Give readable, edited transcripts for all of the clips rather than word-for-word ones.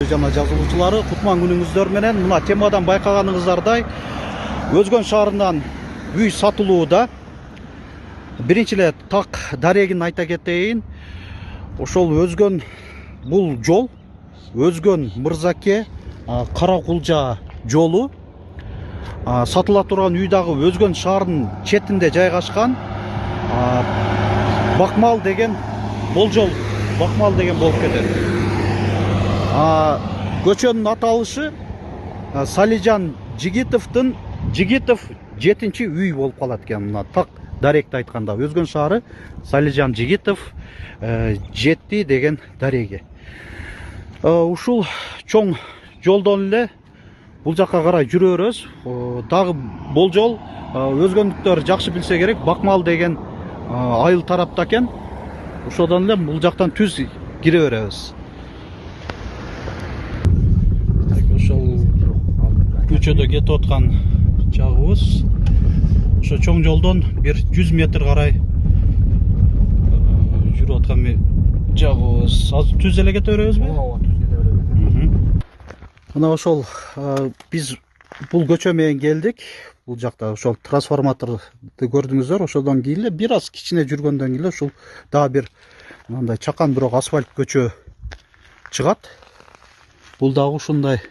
жана жазылуучулары, кутман күнүңүздөр менен. Мына темадан байкаганыңыздардай Өзгөн шаарынан үй сатылууда. Биринчи эле так дарегин айта кетейин. Ошол Өзгөн бул жол Өзгөн Мырзаке Каракулжа жолу. Сатыла турган үй дагы Өзгөн шаарынын четинде жайгашкан. Бакмал деген болжол, Бакмал деген болуп кетет. Көчөнүн аталышы Салижан Жигитовдун Жигитов 7-чи үй болуп калат экен. Мына так даректи айтканда Өзгөн шаары Салижан Жигитов 7 деген дареги. Ушул чоң жолдон эле бул жакка карай жүрөбүз. Дагы болжол өзгөндүктөр жакшы билсе керек, Бакмал деген айыл тарапта экен. Ошодон эле бул жактан түз кире беребиз. Ошол көчөдө кетип аткан жагыбыз. Ошо чоң жолдон бир 100 метр карай жүрүп аткан жагыбыз. Азыр түз эле кете беребизби? Ооба, түз кете беребиз. Мына ошол биз бул көчө менен келдик. Бул жакта ошол трансформаторду көрдүңүздөр. Ошодон кийин эле бир аз кичине жүргөндөн кийин эле ушул дагы бир мындай чакан бирок асфальт көчө чыгат. Бул дагы ушундай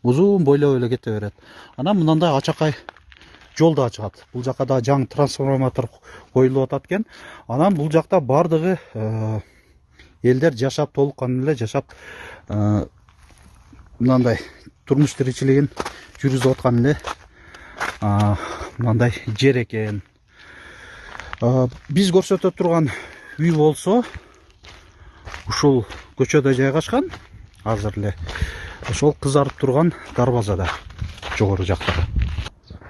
узун бойлоп эле кете берет. Анан мындай ачакай жол да чыгат. Бул жакка да жаңы трансформатор коюлуп атат экен. Анан бул жакта бардыгы элдер жашап, толуккан эле жашап мындай турмуш тиричилигин жүргүзүп аткан эле мындай жер экен. Биз көрсөтө турган үй болсо ушул көчөдө жайгашкан. Азыр эле ошол кызарып турган дарбазада жогору жакта.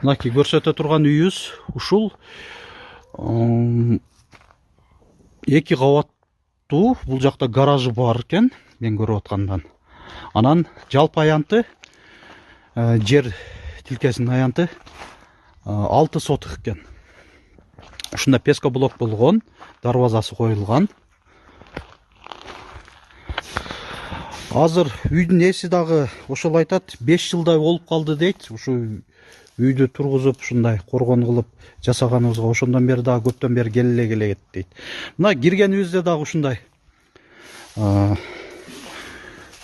Мынакей көрсөтө турган үйүбүз ушул 2 кабаттуу. Бул жакта гаражы бар экен, мен көрүп аткандан. Анан жалпы аянты жер тилкесинин аянты 6 сотых экен. Ушунда пескоблок болгон, дарбазасы коюлган. Азыр үйдүн ээси дагы ошол айтат, 5 жылдай болуп калды дейт. Ушу үйдү тургузуп, ушундай коргон кылып жасаганыбызга ошондон бери дагы көптөн бери келе кетти дейт. Мына киргенибизде дагы ушундай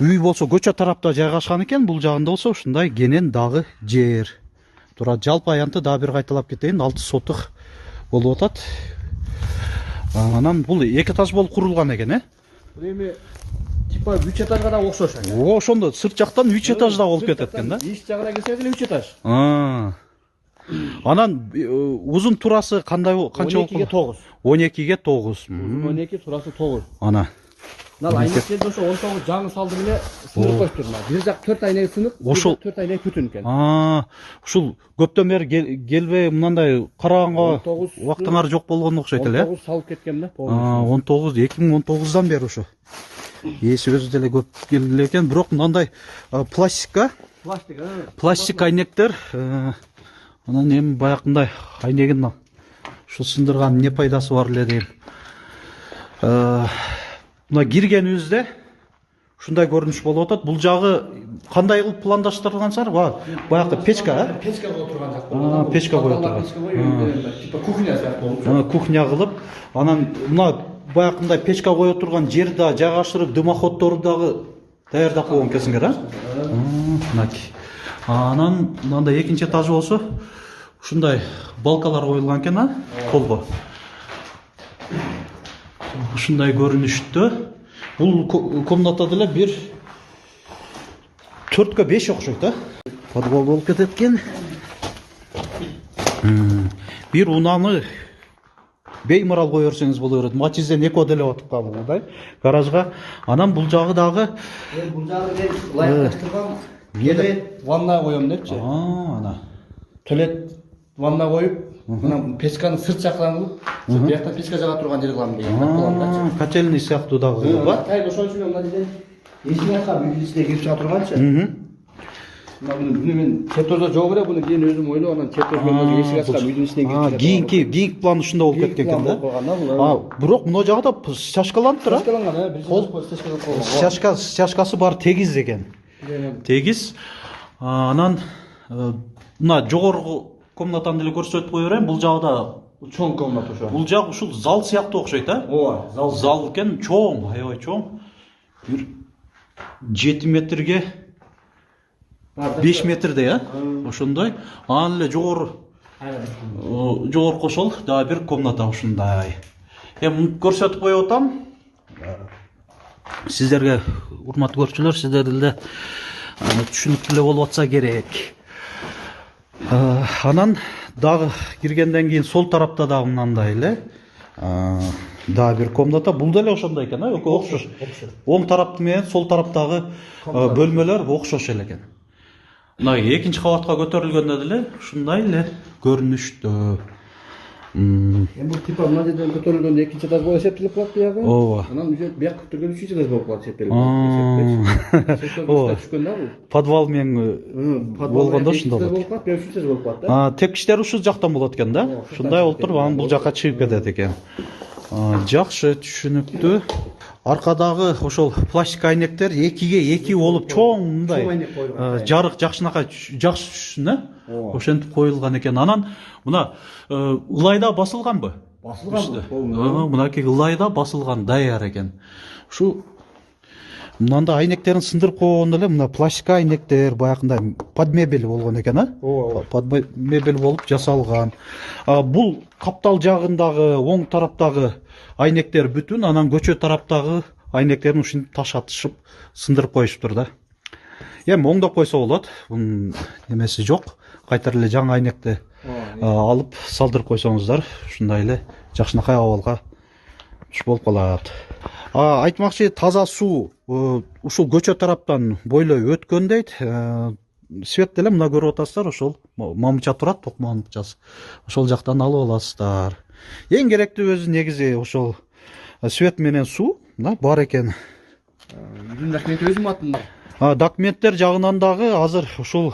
үй болсо көчө тарапта жайгашкан экен. Бул жагында болсо ушундай кенен дагы жер турат. Жалпы аянты дагы бир кайталап кетейин, 6 сотых болуп атат. Анан бул 2 этаж болуп курулган экен, Бул эми типа 3 этажга да окшош. Ошондо сырт жактан 3 этаж да болуп кетет экен да. Иш жагына келсек эле 3 этаж. Анан узун турасы канча болуп? 12ге 9. 12ге 9. 12 турасы 9. Ана. Мына айнектерде ошо 19 жаңы салдым эле сынып коюптур. Бир жак 4 айнек сынып, ошол 4 айнек бүтүн экен. Ушул көптөн бери келбей мындай караганга убактыңар жок болгон окшойт эле. 19 салып кеткен да. 19 2019дан бери ошо. Ээси өзү деле көп келген экен, бирок мындай пластик айнектер. Анан эми баягындай айнегин ушу сындырган не пайдасы бар эле дейм. Мына киргенибизде ушундай көрүнүш болуп атат. Бул жагы кандай кылып пландаштырылган сар? Баягы печка, Печка кылып турган жак. Печка коюп турган. Типа кухня сыяктуу. Кухня кылып, анан мына баягындай печка коюп турган жерде жайгаштырып, дымоходдорду дагы даярдап койгон экенсиңер, Мынакей. Анан мындай экинчи этажы болсо ушундай балкалар коюлган экен, полго. Ушундай көрүнүштө. Бул комната деле бир 4ке 5 окшойт, Подвал болуп кетет экен. Бир унаны беймарал кое берсеңиз боло берет. Матизден эко деле отуп калгандай гаражга. Анан бул жагы дагы бул жагы мен лайыкташтырган туалет ванна коем депчи. Ана. Туалет ванна коюп, мына печканы сырт жактан кылып, бияктан печка жага турган жер кылам деген. Котельный сыяктуу дагы кылып ба? Ошол үчүн мына жерден эшине кап үйдүн ичине кирип чыга турганчы. Буну мен чертождо жок эле, буну кийин өзүм ойлоп, анан чертож менен эшик ачкан үйдүн ичинен кирип. Кийинки план ушунда болуп кеткен экен да. Бирок мына жагы да шашкаланып тур. Шашкаланган, бир жыл стяжкасы бар тегиз экен. тегиз. Анан мына жогорку комнатаны деле көрсөтүп кое берейин. Бул жагда Чоң комната ошо. бул жак ушул зал сыяктуу окшойт, а? Ооба, Зал экен, чоң, аябай чоң. Бир 7 метрге 5 метрдей, а? Ошондой. Анан эле жогорку ошол дагы бир комната ушундай. Эми көрсөтүп коюп атам. Сиздерге, урматтуу көрүүчүлөр, сиздер деле түшүнүктүү эле болуп атса керек. Анан дагы киргенден кийин сол тарапта дагы мынандай эле дагы бир комната. Бул деле ошондой экен, а? Окшош. Оң тарапты менен сол тараптагы бөлмөлөр окшош эле экен. Мына экинчи кабатка көтөрүлгөндө деле ушундай эле көрүнүштү. Бул типа мына жерден көтөрүлгөндө экинчи этаж болуп эсептелип калат биягы. Ооба. Анан уже бияк көтөргөндө үчүнчү этаж болуп калат эсептелип. Ооба. Түшкөн да бул. Подвал менен болгондо ушундай болот. болуп калат, бияк үчүнчү этаж болуп калат да. Тепкичтер ушул жактан болот экен да. Ушундай болуп туруп анан бул жакка чыгып кетет экен. Жакшы, түшүнүктүү. Аркадагы ошол пластик айнектер 2 болуп чоң мындай жарык жакшынакай жакшы түшсүн, а? Ошентип коюлган экен. Анан мына ылайда басылганбы? Басылган. Мынакей ылайда басылган даяр экен. Ушу мынанда айнектерин сындырып койгондо эле мына пластик айнектер баягындай под мебель болгон экен, а? Ооба. Под мебель болуп жасалган. Бул каптал жагындагы оң тараптагы айнектер бүтүн, анан көчө тараптагы айнектерин ушинтип ташатышып сындырып коюшуптур да. Эми оңдоп койсо болот. Бунун немеси жок. Кайтара эле жаңы айнекти алып салдырып койсоңуздар, ушундай эле жакшынакай абалга түш болуп калат. Айтмакчы, таза суу ушул көчө тараптан бойлой өткөн дейт. Свет деле мына көрүп атасыздар, ошол мамыча турат, ток мамычасы. Ошол жактан алып аласыздар. Эң керектүү өзү негизи ошол свет менен суу, мына бар экен. Документтер өзүм атымда. Документтер жагынан дагы азыр ушул